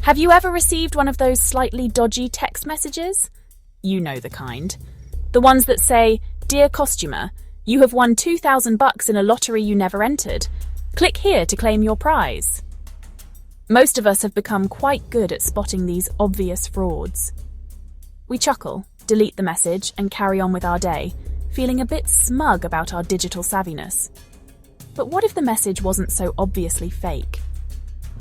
Have you ever received one of those slightly dodgy text messages? You know the kind. The ones that say, "Dear costumer, you have won $2,000 in a lottery you never entered. Click here to claim your prize." Most of us have become quite good at spotting these obvious frauds. We chuckle, delete the message, and carry on with our day, feeling a bit smug about our digital savviness. But what if the message wasn't so obviously fake?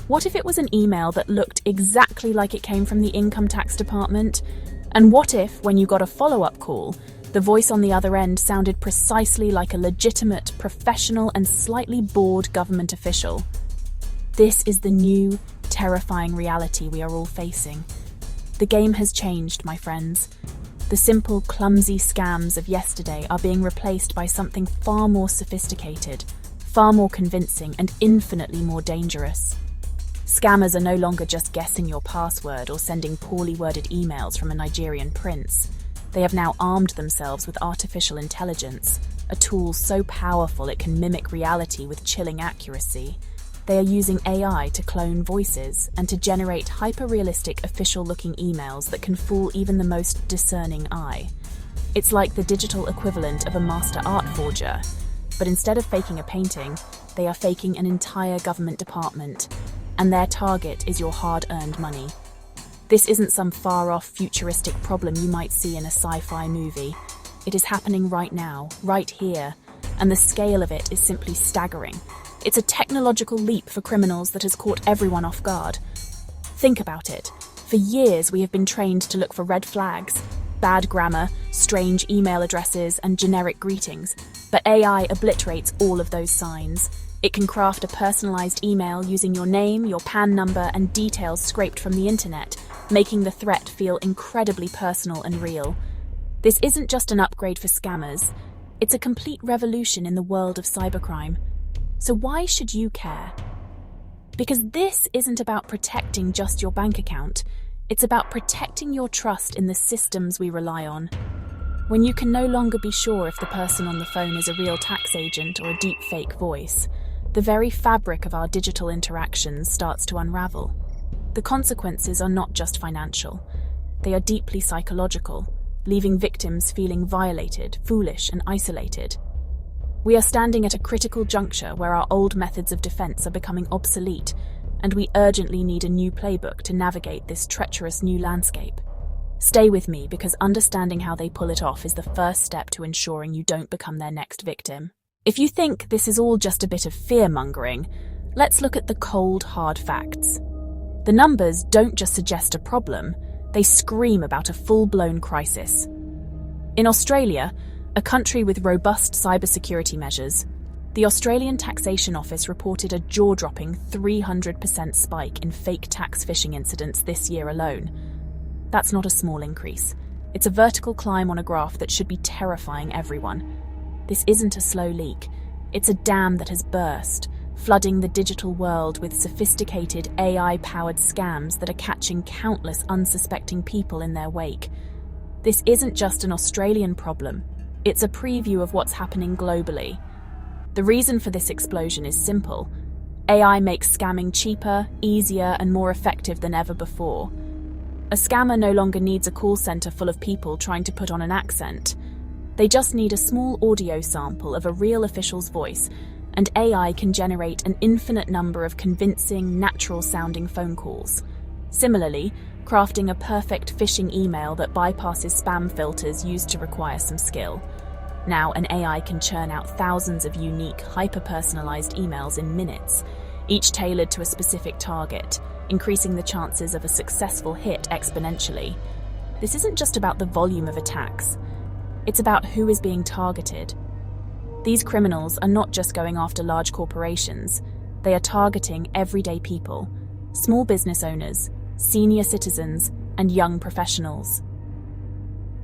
What if it was an email that looked exactly like it came from the income tax department? And what if, when you got a follow-up call, the voice on the other end sounded precisely like a legitimate, professional, and slightly bored government official? This is the new, terrifying reality we are all facing. The game has changed, my friends. The simple, clumsy scams of yesterday are being replaced by something far more sophisticated, far more convincing, and infinitely more dangerous. Scammers are no longer just guessing your password or sending poorly worded emails from a Nigerian prince. They have now armed themselves with artificial intelligence, a tool so powerful it can mimic reality with chilling accuracy. They are using AI to clone voices and to generate hyper-realistic official-looking emails that can fool even the most discerning eye. It's like the digital equivalent of a master art forger, but instead of faking a painting, they are faking an entire government department, and their target is your hard-earned money. This isn't some far-off futuristic problem you might see in a sci-fi movie. It is happening right now, right here, and the scale of it is simply staggering. It's a technological leap for criminals that has caught everyone off guard. Think about it. For years, we have been trained to look for red flags, bad grammar, strange email addresses, and generic greetings. But AI obliterates all of those signs. It can craft a personalized email using your name, your PAN number, and details scraped from the internet, making the threat feel incredibly personal and real. This isn't just an upgrade for scammers. It's a complete revolution in the world of cybercrime. So why should you care? Because this isn't about protecting just your bank account. It's about protecting your trust in the systems we rely on. When you can no longer be sure if the person on the phone is a real tax agent or a deep fake voice, the very fabric of our digital interactions starts to unravel. The consequences are not just financial. They are deeply psychological, leaving victims feeling violated, foolish, and isolated. We are standing at a critical juncture where our old methods of defense are becoming obsolete, and we urgently need a new playbook to navigate this treacherous new landscape. Stay with me, because understanding how they pull it off is the first step to ensuring you don't become their next victim. If you think this is all just a bit of fear-mongering, let's look at the cold, hard facts. The numbers don't just suggest a problem, they scream about a full-blown crisis. In Australia, a country with robust cybersecurity measures, the Australian Taxation Office reported a jaw-dropping 300% spike in fake tax phishing incidents this year alone. That's not a small increase. It's a vertical climb on a graph that should be terrifying everyone. This isn't a slow leak. It's a dam that has burst, flooding the digital world with sophisticated AI-powered scams that are catching countless unsuspecting people in their wake. This isn't just an Australian problem. It's a preview of what's happening globally. The reason for this explosion is simple. AI makes scamming cheaper, easier, and more effective than ever before. A scammer no longer needs a call center full of people trying to put on an accent. They just need a small audio sample of a real official's voice, and AI can generate an infinite number of convincing, natural-sounding phone calls. Similarly, crafting a perfect phishing email that bypasses spam filters used to require some skill. Now, an AI can churn out thousands of unique, hyper-personalized emails in minutes, each tailored to a specific target, increasing the chances of a successful hit exponentially. This isn't just about the volume of attacks. It's about who is being targeted. These criminals are not just going after large corporations. They are targeting everyday people, small business owners, senior citizens, and young professionals.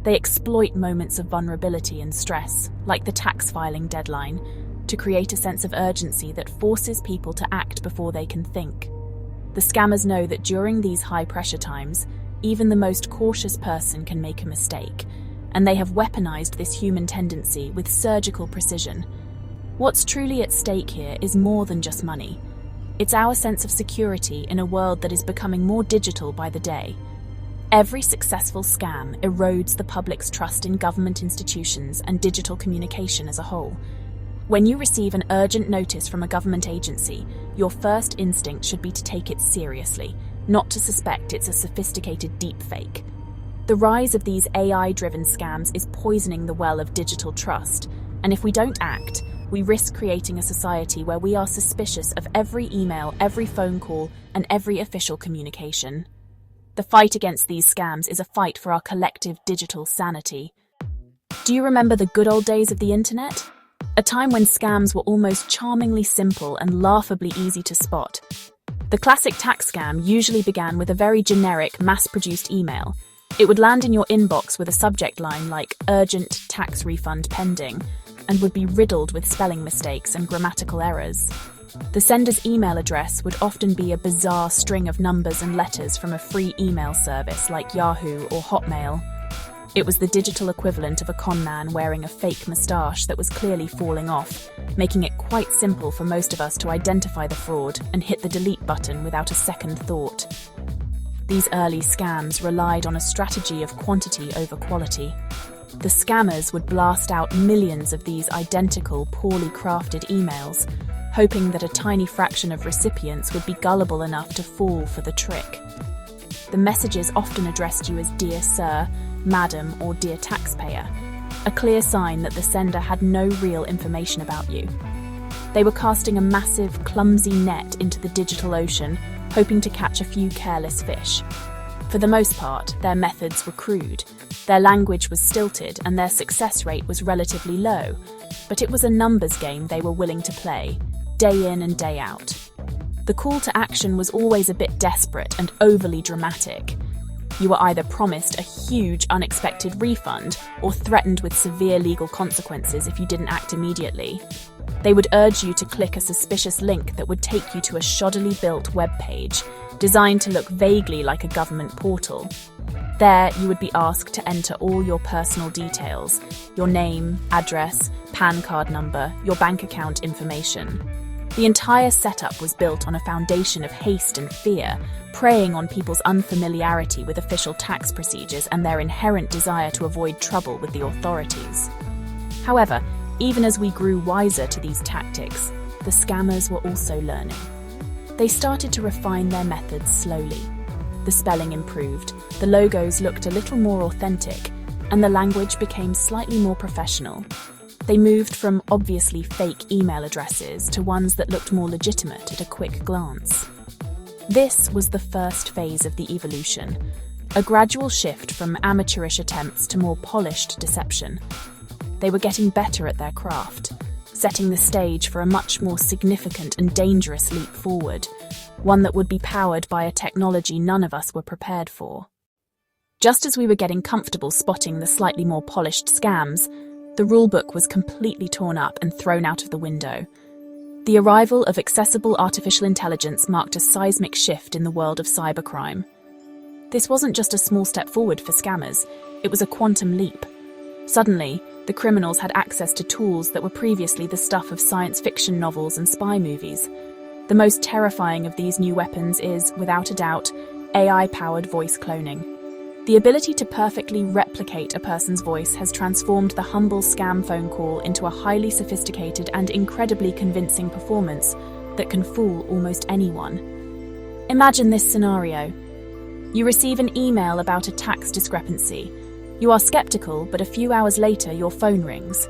They exploit moments of vulnerability and stress, like the tax filing deadline, to create a sense of urgency that forces people to act before they can think. The scammers know that during these high-pressure times, even the most cautious person can make a mistake, and they have weaponized this human tendency with surgical precision. What's truly at stake here is more than just money. It's our sense of security in a world that is becoming more digital by the day. Every successful scam erodes the public's trust in government institutions and digital communication as a whole. When you receive an urgent notice from a government agency, your first instinct should be to take it seriously, not to suspect it's a sophisticated deepfake. The rise of these AI-driven scams is poisoning the well of digital trust, and if we don't act, we risk creating a society where we are suspicious of every email, every phone call, and every official communication. The fight against these scams is a fight for our collective digital sanity. Do you remember the good old days of the internet? A time when scams were almost charmingly simple and laughably easy to spot. The classic tax scam usually began with a very generic, mass-produced email. It would land in your inbox with a subject line like "urgent tax refund pending" and would be riddled with spelling mistakes and grammatical errors. The sender's email address would often be a bizarre string of numbers and letters from a free email service like Yahoo or Hotmail. It was the digital equivalent of a con man wearing a fake moustache that was clearly falling off, making it quite simple for most of us to identify the fraud and hit the delete button without a second thought. These early scams relied on a strategy of quantity over quality. The scammers would blast out millions of these identical, poorly crafted emails, hoping that a tiny fraction of recipients would be gullible enough to fall for the trick. The messages often addressed you as "Dear Sir," "Madam," or "Dear Taxpayer," a clear sign that the sender had no real information about you. They were casting a massive, clumsy net into the digital ocean, hoping to catch a few careless fish. For the most part, their methods were crude, their language was stilted, and their success rate was relatively low, but it was a numbers game they were willing to play, day in and day out. The call to action was always a bit desperate and overly dramatic. You were either promised a huge, unexpected refund or threatened with severe legal consequences if you didn't act immediately. They would urge you to click a suspicious link that would take you to a shoddily built web page, designed to look vaguely like a government portal. There, you would be asked to enter all your personal details: your name, address, PAN card number, your bank account information. The entire setup was built on a foundation of haste and fear, preying on people's unfamiliarity with official tax procedures and their inherent desire to avoid trouble with the authorities. However, even as we grew wiser to these tactics, the scammers were also learning. They started to refine their methods slowly. The spelling improved, the logos looked a little more authentic, and the language became slightly more professional. They moved from obviously fake email addresses to ones that looked more legitimate at a quick glance. This was the first phase of the evolution, a gradual shift from amateurish attempts to more polished deception. They were getting better at their craft, setting the stage for a much more significant and dangerous leap forward, one that would be powered by a technology none of us were prepared for. Just as we were getting comfortable spotting the slightly more polished scams, the rulebook was completely torn up and thrown out of the window. The arrival of accessible artificial intelligence marked a seismic shift in the world of cybercrime. This wasn't just a small step forward for scammers, it was a quantum leap. Suddenly, the criminals had access to tools that were previously the stuff of science fiction novels and spy movies. The most terrifying of these new weapons is, without a doubt, AI-powered voice cloning. The ability to perfectly replicate a person's voice has transformed the humble scam phone call into a highly sophisticated and incredibly convincing performance that can fool almost anyone. Imagine this scenario. You receive an email about a tax discrepancy. You are skeptical, but a few hours later your phone rings.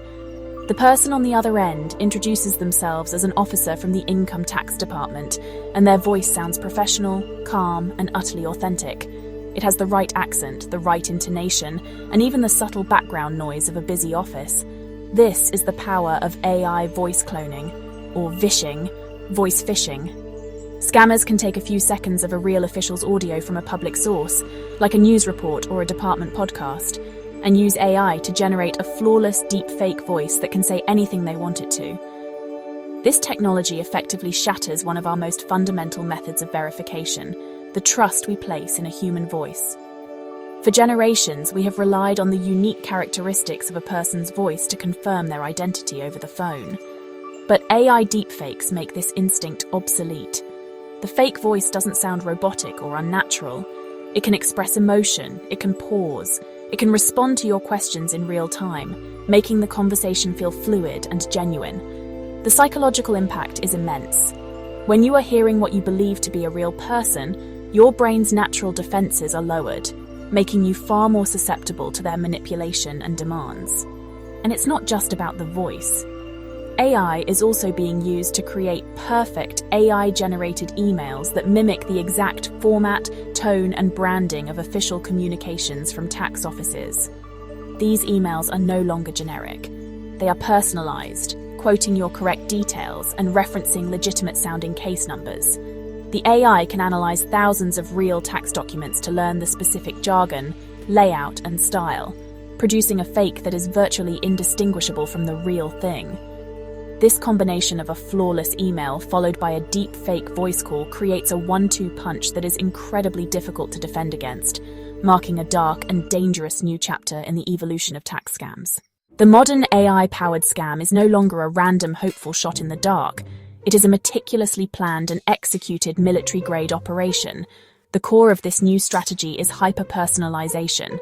The person on the other end introduces themselves as an officer from the income tax department, and their voice sounds professional, calm, and utterly authentic. It has the right accent, the right intonation, and even the subtle background noise of a busy office. This is the power of AI voice cloning, or vishing, voice phishing. Scammers can take a few seconds of a real official's audio from a public source, like a news report or a department podcast, and use AI to generate a flawless deep-fake voice that can say anything they want it to. This technology effectively shatters one of our most fundamental methods of verification, the trust we place in a human voice. For generations, we have relied on the unique characteristics of a person's voice to confirm their identity over the phone. But AI deepfakes make this instinct obsolete. The fake voice doesn't sound robotic or unnatural. It can express emotion, it can pause, it can respond to your questions in real time, making the conversation feel fluid and genuine. The psychological impact is immense. When you are hearing what you believe to be a real person, your brain's natural defenses are lowered, making you far more susceptible to their manipulation and demands. And it's not just about the voice. AI is also being used to create perfect AI-generated emails that mimic the exact format, tone, and branding of official communications from tax offices. These emails are no longer generic. They are personalized, quoting your correct details and referencing legitimate-sounding case numbers. The AI can analyze thousands of real tax documents to learn the specific jargon, layout, and style, producing a fake that is virtually indistinguishable from the real thing. This combination of a flawless email followed by a deep fake voice call creates a one-two punch that is incredibly difficult to defend against, marking a dark and dangerous new chapter in the evolution of tax scams. The modern AI-powered scam is no longer a random hopeful shot in the dark. It is a meticulously planned and executed military-grade operation. The core of this new strategy is hyper-personalization.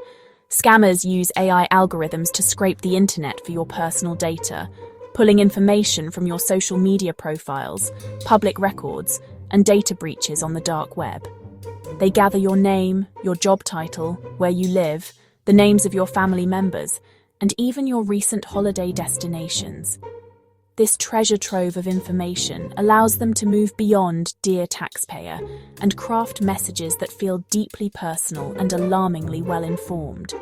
Scammers use AI algorithms to scrape the internet for your personal data, pulling information from your social media profiles, public records, and data breaches on the dark web. They gather your name, your job title, where you live, the names of your family members, and even your recent holiday destinations. This treasure trove of information allows them to move beyond "Dear Taxpayer" and craft messages that feel deeply personal and alarmingly well-informed.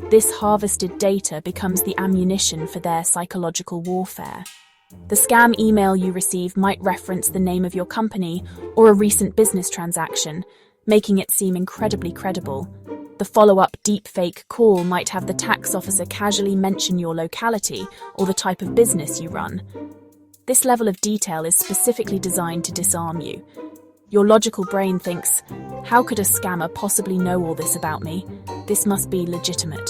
This harvested data becomes the ammunition for their psychological warfare. The scam email you receive might reference the name of your company or a recent business transaction, making it seem incredibly credible. The follow-up deepfake call might have the tax officer casually mention your locality or the type of business you run. This level of detail is specifically designed to disarm you. Your logical brain thinks, how could a scammer possibly know all this about me? This must be legitimate.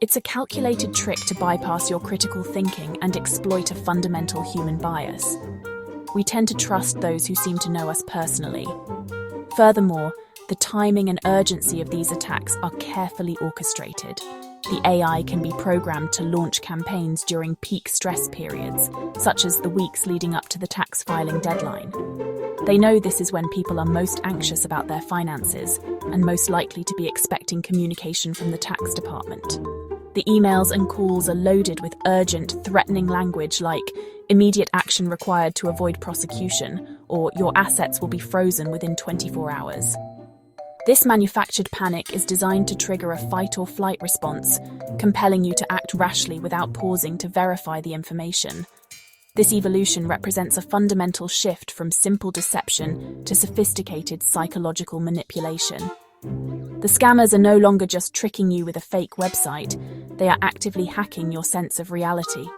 It's a calculated trick to bypass your critical thinking and exploit a fundamental human bias. We tend to trust those who seem to know us personally. Furthermore, the timing and urgency of these attacks are carefully orchestrated. The AI can be programmed to launch campaigns during peak stress periods, such as the weeks leading up to the tax filing deadline. They know this is when people are most anxious about their finances and most likely to be expecting communication from the tax department. The emails and calls are loaded with urgent, threatening language like "immediate action required to avoid prosecution" or "your assets will be frozen within 24 hours." This manufactured panic is designed to trigger a fight-or-flight response, compelling you to act rashly without pausing to verify the information. This evolution represents a fundamental shift from simple deception to sophisticated psychological manipulation. The scammers are no longer just tricking you with a fake website, they are actively hacking your sense of reality.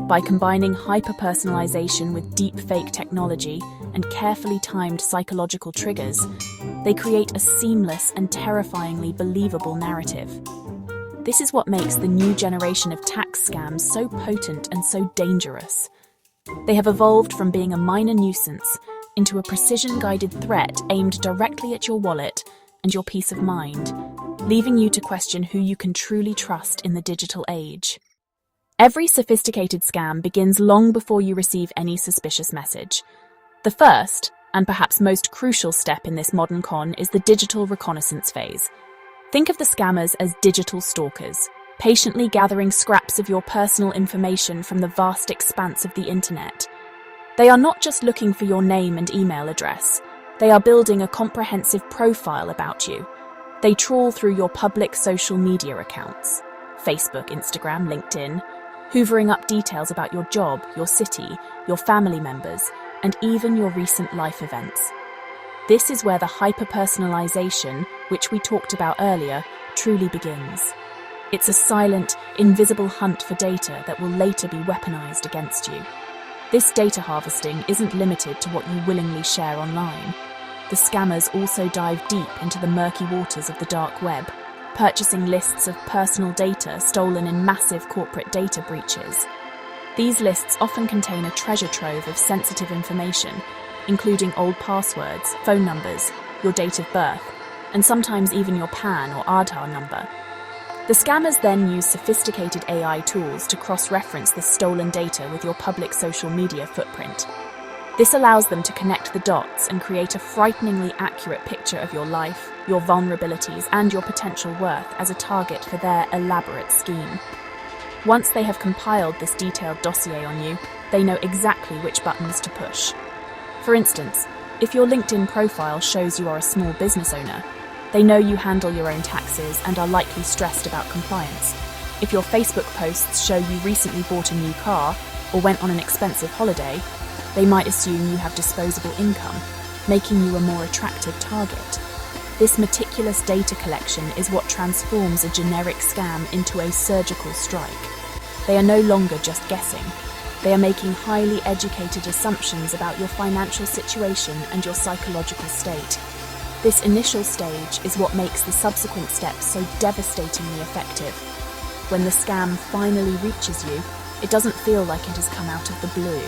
By combining hyper-personalization with deep-fake technology and carefully timed psychological triggers, they create a seamless and terrifyingly believable narrative. This is what makes the new generation of tax scams so potent and so dangerous. They have evolved from being a minor nuisance into a precision-guided threat aimed directly at your wallet and your peace of mind, leaving you to question who you can truly trust in the digital age. Every sophisticated scam begins long before you receive any suspicious message. The first, and perhaps most crucial step in this modern con is the digital reconnaissance phase. Think of the scammers as digital stalkers, patiently gathering scraps of your personal information from the vast expanse of the internet. They are not just looking for your name and email address. They are building a comprehensive profile about you. They trawl through your public social media accounts, Facebook, Instagram, LinkedIn, hoovering up details about your job, your city, your family members, and even your recent life events. This is where the hyper-personalization, which we talked about earlier, truly begins. It's a silent, invisible hunt for data that will later be weaponized against you. This data harvesting isn't limited to what you willingly share online. The scammers also dive deep into the murky waters of the dark web, purchasing lists of personal data stolen in massive corporate data breaches. These lists often contain a treasure trove of sensitive information, including old passwords, phone numbers, your date of birth, and sometimes even your PAN or Aadhaar number. The scammers then use sophisticated AI tools to cross-reference this stolen data with your public social media footprint. This allows them to connect the dots and create a frighteningly accurate picture of your life, your vulnerabilities, and your potential worth as a target for their elaborate scheme. Once they have compiled this detailed dossier on you, they know exactly which buttons to push. For instance, if your LinkedIn profile shows you are a small business owner, they know you handle your own taxes and are likely stressed about compliance. If your Facebook posts show you recently bought a new car or went on an expensive holiday, they might assume you have disposable income, making you a more attractive target. This meticulous data collection is what transforms a generic scam into a surgical strike. They are no longer just guessing. They are making highly educated assumptions about your financial situation and your psychological state. This initial stage is what makes the subsequent steps so devastatingly effective. When the scam finally reaches you, it doesn't feel like it has come out of the blue.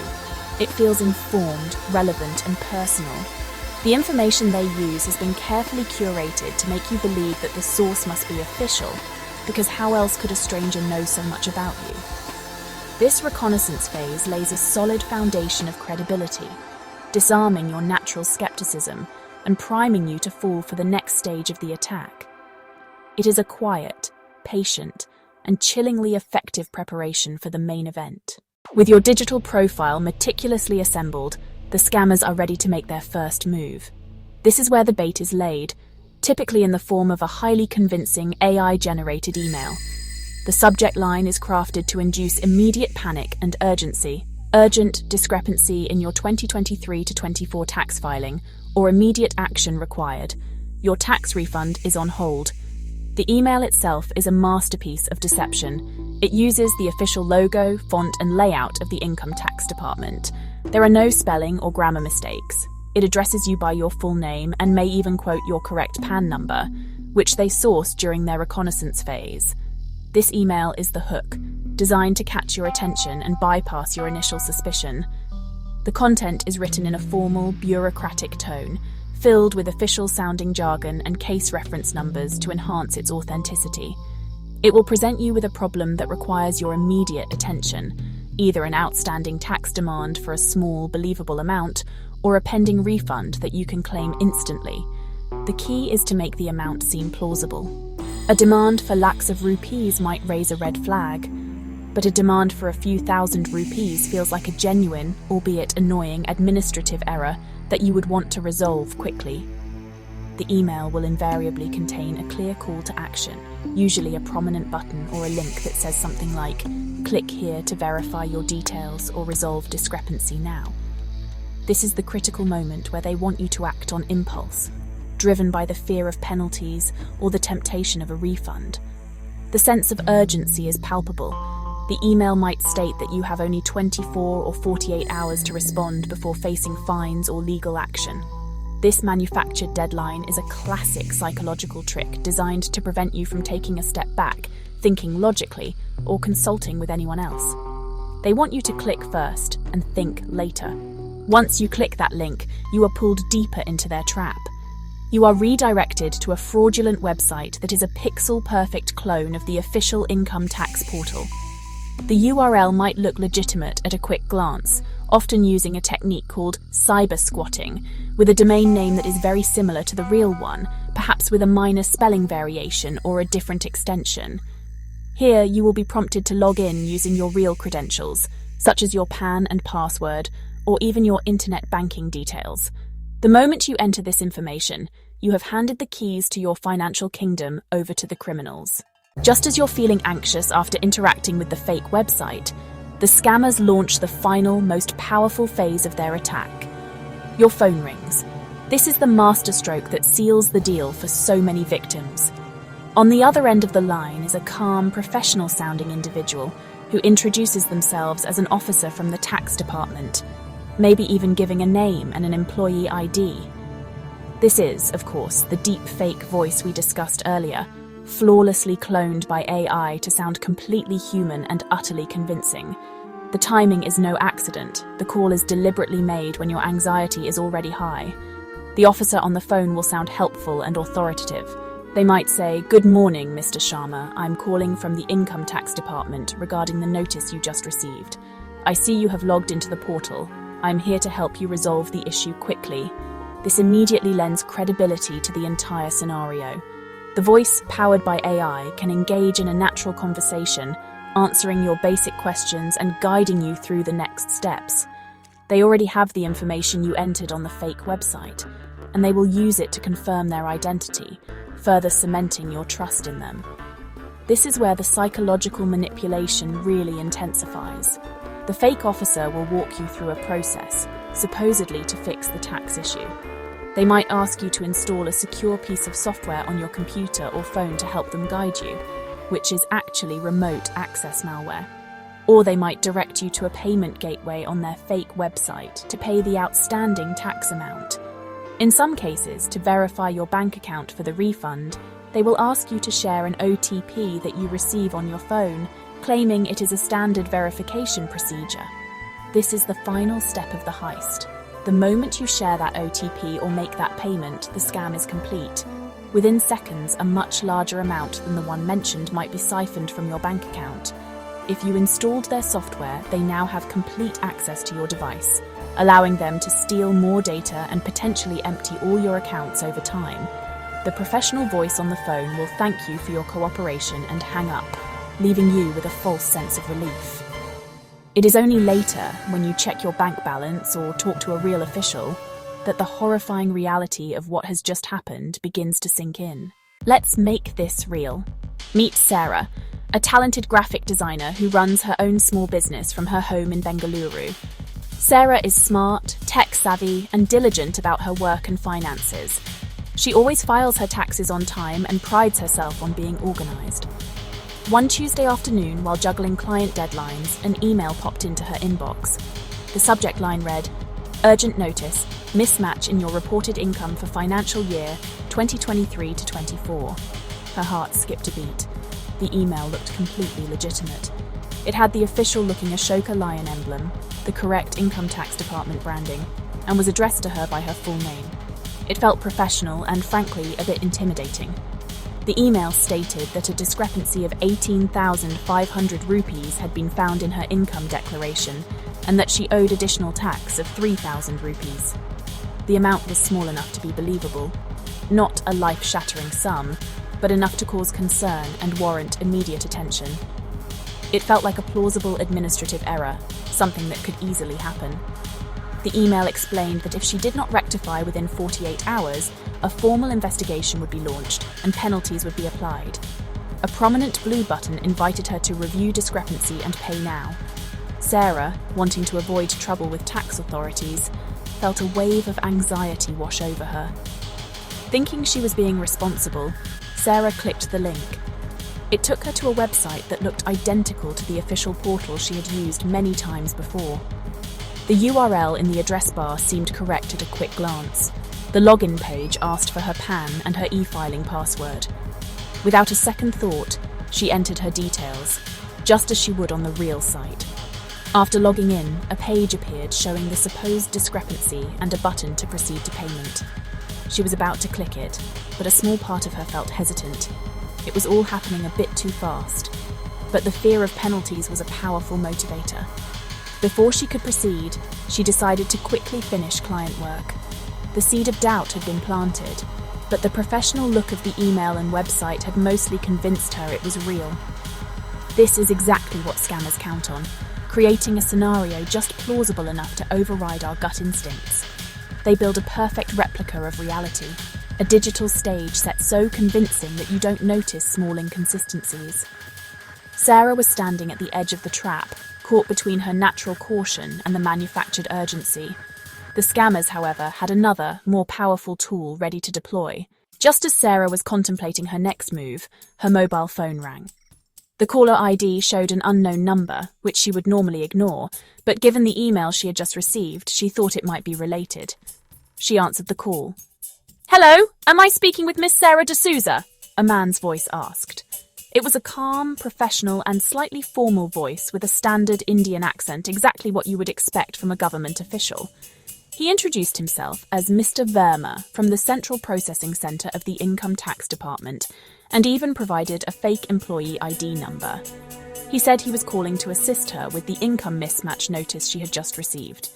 It feels informed, relevant, and personal. The information they use has been carefully curated to make you believe that the source must be official, because how else could a stranger know so much about you? This reconnaissance phase lays a solid foundation of credibility, disarming your natural skepticism and priming you to fall for the next stage of the attack. It is a quiet, patient, and chillingly effective preparation for the main event. With your digital profile meticulously assembled, the scammers are ready to make their first move. This is where the bait is laid, typically in the form of a highly convincing AI-generated email. The subject line is crafted to induce immediate panic and urgency. Urgent discrepancy in your 2023 to 24 tax filing, or immediate action required. Your tax refund is on hold. The email itself is a masterpiece of deception. It uses the official logo, font, and layout of the income tax department. There are no spelling or grammar mistakes. It addresses you by your full name and may even quote your correct PAN number, which they sourced during their reconnaissance phase. This email is the hook, designed to catch your attention and bypass your initial suspicion. The content is written in a formal, bureaucratic tone, filled with official-sounding jargon and case reference numbers to enhance its authenticity. It will present you with a problem that requires your immediate attention, either an outstanding tax demand for a small, believable amount, or a pending refund that you can claim instantly. The key is to make the amount seem plausible. A demand for lakhs of rupees might raise a red flag, but a demand for a few thousand rupees feels like a genuine, albeit annoying, administrative error that you would want to resolve quickly. The email will invariably contain a clear call to action, usually a prominent button or a link that says something like, "Click here to verify your details or resolve discrepancy now." This is the critical moment where they want you to act on impulse, driven by the fear of penalties or the temptation of a refund. The sense of urgency is palpable. The email might state that you have only 24 or 48 hours to respond before facing fines or legal action. This manufactured deadline is a classic psychological trick designed to prevent you from taking a step back, thinking logically, or consulting with anyone else. They want you to click first and think later. Once you click that link, you are pulled deeper into their trap. You are redirected to a fraudulent website that is a pixel-perfect clone of the official income tax portal. The URL might look legitimate at a quick glance, often using a technique called cyber squatting, with a domain name that is very similar to the real one, perhaps with a minor spelling variation or a different extension. Here, you will be prompted to log in using your real credentials, such as your PAN and password, or even your internet banking details. The moment you enter this information, you have handed the keys to your financial kingdom over to the criminals. Just as you're feeling anxious after interacting with the fake website, the scammers launch the final, most powerful phase of their attack. Your phone rings. This is the masterstroke that seals the deal for so many victims. On the other end of the line is a calm, professional-sounding individual who introduces themselves as an officer from the tax department, maybe even giving a name and an employee ID. This is, of course, the deep fake voice we discussed earlier, flawlessly cloned by AI to sound completely human and utterly convincing. The timing is no accident. The call is deliberately made when your anxiety is already high. The officer on the phone will sound helpful and authoritative. They might say, "Good morning, Mr. Sharma. I'm calling from the income tax department regarding the notice you just received. I see you have logged into the portal. I'm here to help you resolve the issue quickly." This immediately lends credibility to the entire scenario. The voice, powered by AI, can engage in a natural conversation, answering your basic questions and guiding you through the next steps. They already have the information you entered on the fake website, and they will use it to confirm their identity, further cementing your trust in them. This is where the psychological manipulation really intensifies. The fake officer will walk you through a process, supposedly to fix the tax issue. They might ask you to install a secure piece of software on your computer or phone to help them guide you, which is actually remote access malware. Or they might direct you to a payment gateway on their fake website to pay the outstanding tax amount. In some cases, to verify your bank account for the refund, they will ask you to share an OTP that you receive on your phone, claiming it is a standard verification procedure. This is the final step of the heist. The moment you share that OTP or make that payment, the scam is complete. Within seconds, a much larger amount than the one mentioned might be siphoned from your bank account. If you installed their software, they now have complete access to your device, allowing them to steal more data and potentially empty all your accounts over time. The professional voice on the phone will thank you for your cooperation and hang up, leaving you with a false sense of relief. It is only later, when you check your bank balance or talk to a real official, that the horrifying reality of what has just happened begins to sink in. Let's make this real. Meet Sarah, a talented graphic designer who runs her own small business from her home in Bengaluru. Sarah is smart, tech-savvy, and diligent about her work and finances. She always files her taxes on time and prides herself on being organized. One Tuesday afternoon, while juggling client deadlines, an email popped into her inbox. The subject line read, "Urgent notice, mismatch in your reported income for financial year 2023 to 24. Her heart skipped a beat. The email looked completely legitimate. It had the official-looking Ashoka lion emblem, the correct income tax department branding, and was addressed to her by her full name. It felt professional and, frankly, a bit intimidating. The email stated that a discrepancy of 18,500 rupees had been found in her income declaration and that she owed additional tax of 3,000 rupees. The amount was small enough to be believable. Not a life-shattering sum, but enough to cause concern and warrant immediate attention. It felt like a plausible administrative error, something that could easily happen. The email explained that if she did not rectify within 48 hours, a formal investigation would be launched and penalties would be applied. A prominent blue button invited her to review discrepancy and pay now. Sarah, wanting to avoid trouble with tax authorities, felt a wave of anxiety wash over her. Thinking she was being responsible, Sarah clicked the link. It took her to a website that looked identical to the official portal she had used many times before. The URL in the address bar seemed correct at a quick glance. The login page asked for her PAN and her e-filing password. Without a second thought, she entered her details, just as she would on the real site. After logging in, a page appeared showing the supposed discrepancy and a button to proceed to payment. She was about to click it, but a small part of her felt hesitant. It was all happening a bit too fast, but the fear of penalties was a powerful motivator. Before she could proceed, she decided to quickly finish client work. The seed of doubt had been planted, but the professional look of the email and website had mostly convinced her it was real. This is exactly what scammers count on, creating a scenario just plausible enough to override our gut instincts. They build a perfect replica of reality, a digital stage set so convincing that you don't notice small inconsistencies. Sarah was standing at the edge of the trap, caught between her natural caution and the manufactured urgency. The scammers, however, had another, more powerful tool ready to deploy. Just as Sarah was contemplating her next move, her mobile phone rang. The caller ID showed an unknown number, which she would normally ignore, but given the email she had just received, she thought it might be related. She answered the call. "Hello, am I speaking with Miss Sarah D'Souza?" a man's voice asked. It was a calm, professional, and slightly formal voice with a standard Indian accent, exactly what you would expect from a government official. He introduced himself as Mr. Verma from the Central Processing Center of the Income Tax Department, and even provided a fake employee ID number. He said he was calling to assist her with the income mismatch notice she had just received.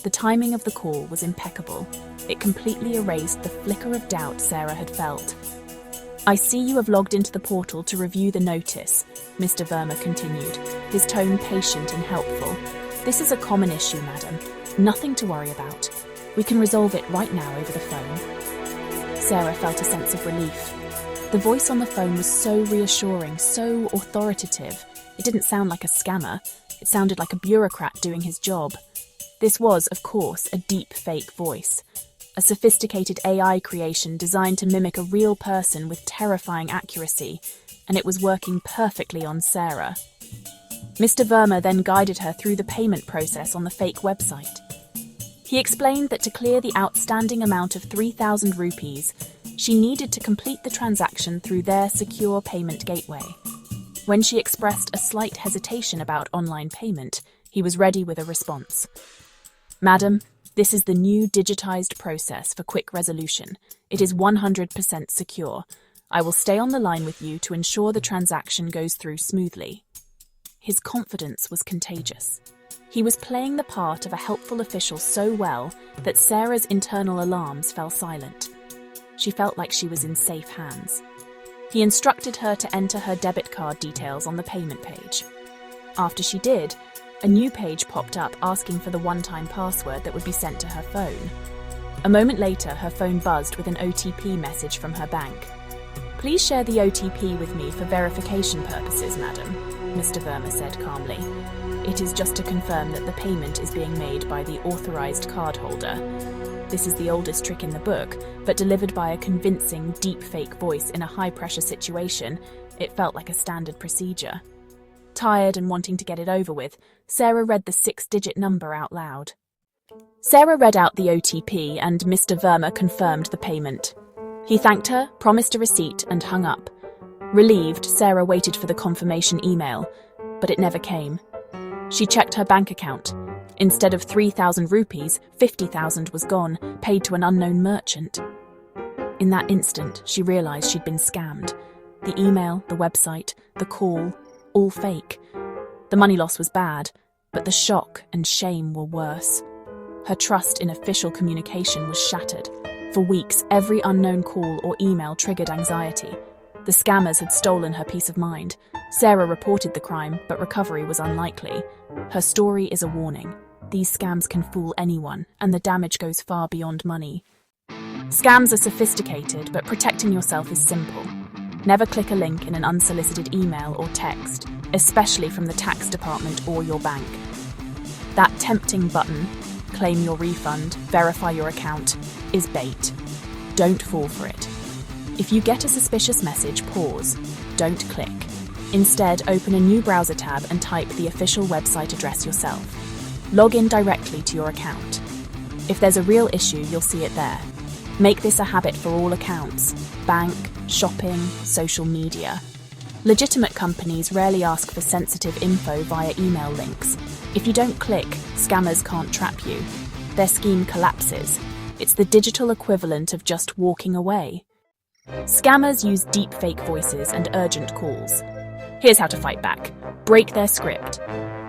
The timing of the call was impeccable. It completely erased the flicker of doubt Sarah had felt. "I see you have logged into the portal to review the notice," Mr. Verma continued, his tone patient and helpful. "This is a common issue, madam. Nothing to worry about. We can resolve it right now over the phone." Sarah felt a sense of relief. The voice on the phone was so reassuring, so authoritative. It didn't sound like a scammer. It sounded like a bureaucrat doing his job. This was, of course, a deep fake voice. A sophisticated AI creation designed to mimic a real person with terrifying accuracy, and it was working perfectly on Sarah. Mr. Verma then guided her through the payment process on the fake website. He explained that to clear the outstanding amount of 3,000 rupees, she needed to complete the transaction through their secure payment gateway. When she expressed a slight hesitation about online payment, he was ready with a response. "Madam, this is the new digitized process for quick resolution. It is 100% secure. I will stay on the line with you to ensure the transaction goes through smoothly." His confidence was contagious. He was playing the part of a helpful official so well that Sarah's internal alarms fell silent. She felt like she was in safe hands. He instructed her to enter her debit card details on the payment page. After she did, a new page popped up asking for the one-time password that would be sent to her phone. A moment later, her phone buzzed with an OTP message from her bank. "Please share the OTP with me for verification purposes, madam," Mr. Verma said calmly. "It is just to confirm that the payment is being made by the authorized cardholder." This is the oldest trick in the book, but delivered by a convincing, deep-fake voice in a high-pressure situation, it felt like a standard procedure. Tired and wanting to get it over with, Sarah read the 6-digit number out loud. Sarah read out the OTP and Mr. Verma confirmed the payment. He thanked her, promised a receipt, and hung up. Relieved, Sarah waited for the confirmation email, but it never came. She checked her bank account. Instead of 3,000 rupees, 50,000 was gone, paid to an unknown merchant. In that instant, she realized she'd been scammed. The email, the website, the call, all fake. The money loss was bad, but the shock and shame were worse. Her trust in official communication was shattered. For weeks, every unknown call or email triggered anxiety. The scammers had stolen her peace of mind. Sarah reported the crime, but recovery was unlikely. Her story is a warning. These scams can fool anyone, and the damage goes far beyond money. Scams are sophisticated, but protecting yourself is simple. Never click a link in an unsolicited email or text, especially from the tax department or your bank. That tempting button, claim your refund, verify your account, is bait. Don't fall for it. If you get a suspicious message, pause. Don't click. Instead, open a new browser tab and type the official website address yourself. Log in directly to your account. If there's a real issue, you'll see it there. Make this a habit for all accounts: bank, shopping, social media. Legitimate companies rarely ask for sensitive info via email links. If you don't click, scammers can't trap you. Their scheme collapses. It's the digital equivalent of just walking away. Scammers use deep-fake voices and urgent calls. Here's how to fight back. Break their script.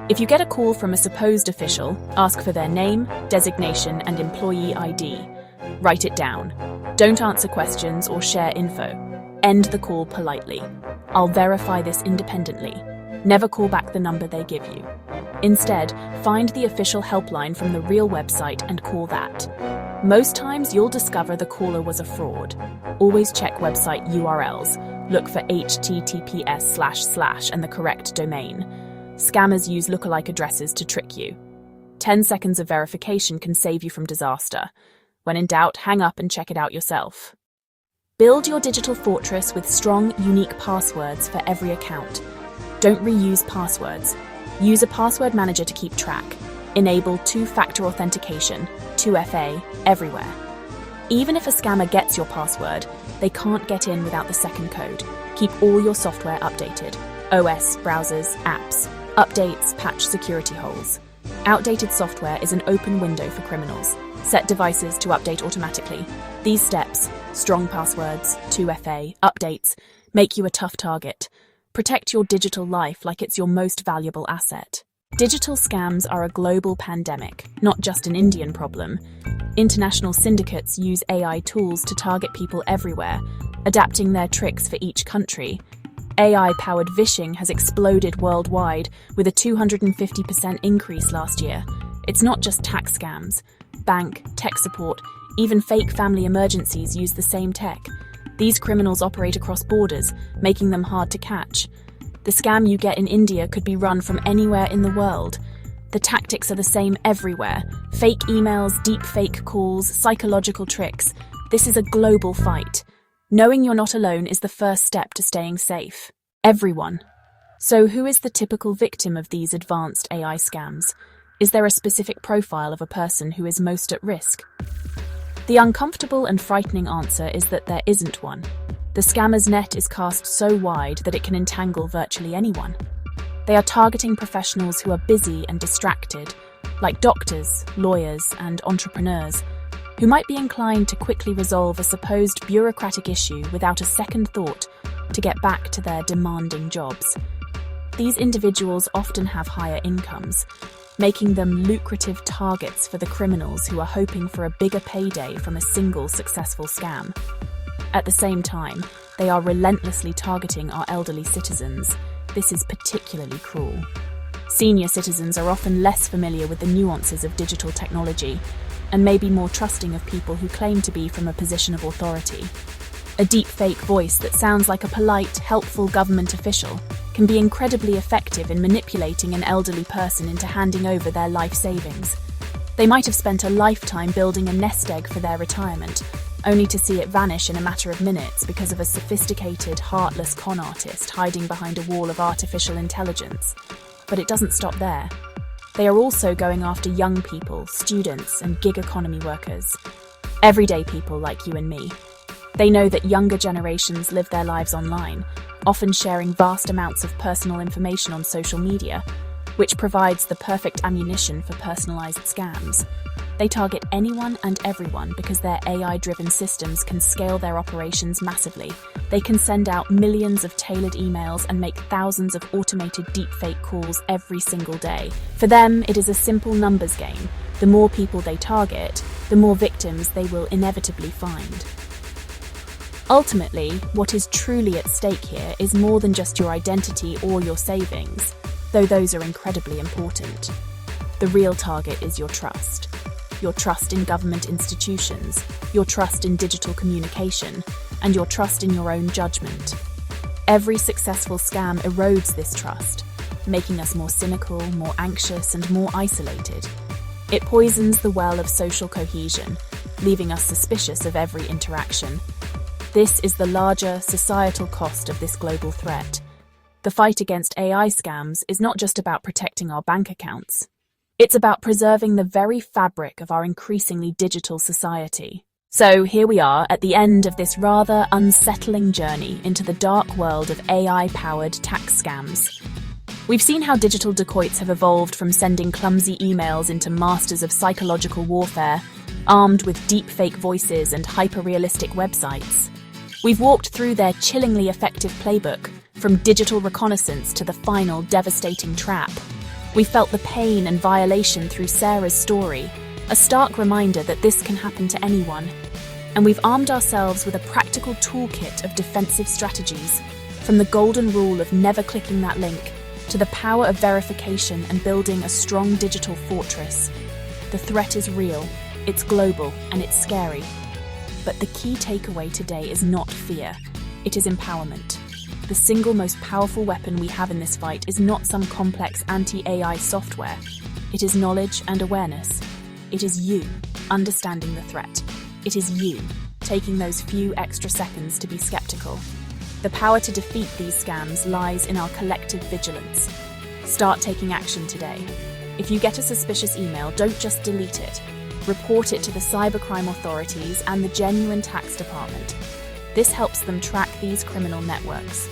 If you get a call from a supposed official, ask for their name, designation, and employee ID. Write it down. Don't answer questions or share info. End the call politely. "I'll verify this independently." Never call back the number they give you. Instead, find the official helpline from the real website and call that. Most times you'll discover the caller was a fraud. Always check website URLs. Look for https:// and the correct domain. Scammers use lookalike addresses to trick you. 10 seconds of verification can save you from disaster. When in doubt, hang up and check it out yourself. Build your digital fortress with strong, unique passwords for every account. Don't reuse passwords. Use a password manager to keep track. Enable two-factor authentication, 2FA, everywhere. Even if a scammer gets your password, they can't get in without the second code. Keep all your software updated. OS, browsers, apps. Updates patch security holes. Outdated software is an open window for criminals. Set devices to update automatically. These steps, strong passwords, 2FA, updates, make you a tough target. Protect your digital life like it's your most valuable asset. Digital scams are a global pandemic, not just an Indian problem. International syndicates use AI tools to target people everywhere, adapting their tricks for each country. AI-powered phishing has exploded worldwide, with a 250% increase last year. It's not just tax scams. Bank, tech support, even fake family emergencies use the same tech. These criminals operate across borders, making them hard to catch. The scam you get in India could be run from anywhere in the world. The tactics are the same everywhere. Fake emails, deep fake calls, psychological tricks. This is a global fight. Knowing you're not alone is the first step to staying safe. Everyone. So who is the typical victim of these advanced AI scams? Is there a specific profile of a person who is most at risk? The uncomfortable and frightening answer is that there isn't one. The scammer's net is cast so wide that it can entangle virtually anyone. They are targeting professionals who are busy and distracted, like doctors, lawyers, and entrepreneurs, who might be inclined to quickly resolve a supposed bureaucratic issue without a second thought to get back to their demanding jobs. These individuals often have higher incomes, making them lucrative targets for the criminals who are hoping for a bigger payday from a single successful scam. At the same time, they are relentlessly targeting our elderly citizens. This is particularly cruel. Senior citizens are often less familiar with the nuances of digital technology and may be more trusting of people who claim to be from a position of authority. A deep fake voice that sounds like a polite, helpful government official can be incredibly effective in manipulating an elderly person into handing over their life savings. They might have spent a lifetime building a nest egg for their retirement, only to see it vanish in a matter of minutes because of a sophisticated, heartless con artist hiding behind a wall of artificial intelligence. But it doesn't stop there. They are also going after young people, students, and gig economy workers. Everyday people like you and me. They know that younger generations live their lives online, often sharing vast amounts of personal information on social media, which provides the perfect ammunition for personalized scams. They target anyone and everyone because their AI-driven systems can scale their operations massively. They can send out millions of tailored emails and make thousands of automated deepfake calls every single day. For them, it is a simple numbers game. The more people they target, the more victims they will inevitably find. Ultimately, what is truly at stake here is more than just your identity or your savings, though those are incredibly important. The real target is your trust. Your trust in government institutions, your trust in digital communication, and your trust in your own judgment. Every successful scam erodes this trust, making us more cynical, more anxious, and more isolated. It poisons the well of social cohesion, leaving us suspicious of every interaction. This is the larger societal cost of this global threat. The fight against AI scams is not just about protecting our bank accounts. It's about preserving the very fabric of our increasingly digital society. So here we are at the end of this rather unsettling journey into the dark world of AI-powered tax scams. We've seen how digital dacoits have evolved from sending clumsy emails into masters of psychological warfare, armed with deep fake voices and hyper-realistic websites. We've walked through their chillingly effective playbook, from digital reconnaissance to the final devastating trap. We felt the pain and violation through Sarah's story, a stark reminder that this can happen to anyone. And we've armed ourselves with a practical toolkit of defensive strategies, from the golden rule of never clicking that link, to the power of verification and building a strong digital fortress. The threat is real, it's global, and it's scary. But the key takeaway today is not fear, it is empowerment. The single most powerful weapon we have in this fight is not some complex anti-AI software. It is knowledge and awareness. It is you understanding the threat. It is you taking those few extra seconds to be skeptical. The power to defeat these scams lies in our collective vigilance. Start taking action today. If you get a suspicious email, don't just delete it. report it to the cybercrime authorities and the genuine tax department. This helps them track these criminal networks.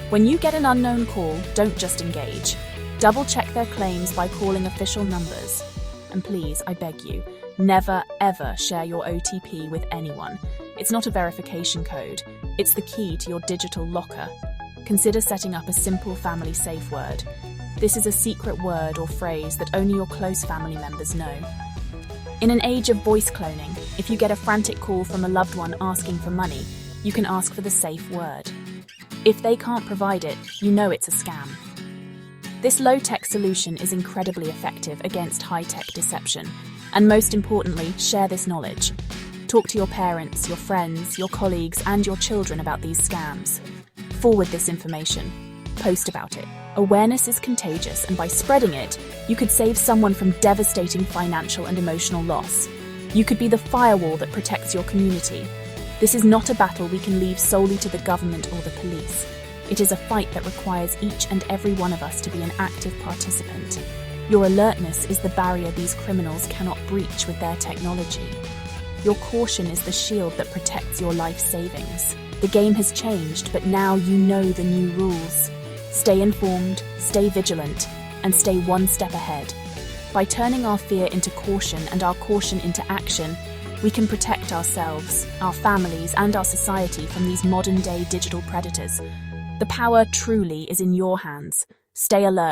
When you get an unknown call, don't just engage. Double-check their claims by calling official numbers. And please, I beg you, never ever share your OTP with anyone. It's not a verification code, it's the key to your digital locker. Consider setting up a simple family safe word. This is a secret word or phrase that only your close family members know. In an age of voice cloning, if you get a frantic call from a loved one asking for money, you can ask for the safe word. If they can't provide it, you know it's a scam. This low-tech solution is incredibly effective against high-tech deception. And most importantly, share this knowledge. Talk to your parents, your friends, your colleagues, and your children about these scams. Forward this information. Post about it. Awareness is contagious, and by spreading it, you could save someone from devastating financial and emotional loss. You could be the firewall that protects your community. This is not a battle we can leave solely to the government or the police. It is a fight that requires each and every one of us to be an active participant. Your alertness is the barrier these criminals cannot breach with their technology. Your caution is the shield that protects your life savings. The game has changed, but now you know the new rules. Stay informed, stay vigilant, and stay one step ahead. By turning our fear into caution and our caution into action, we can protect ourselves, our families, and our society from these modern-day digital predators. The power truly is in your hands. Stay alert.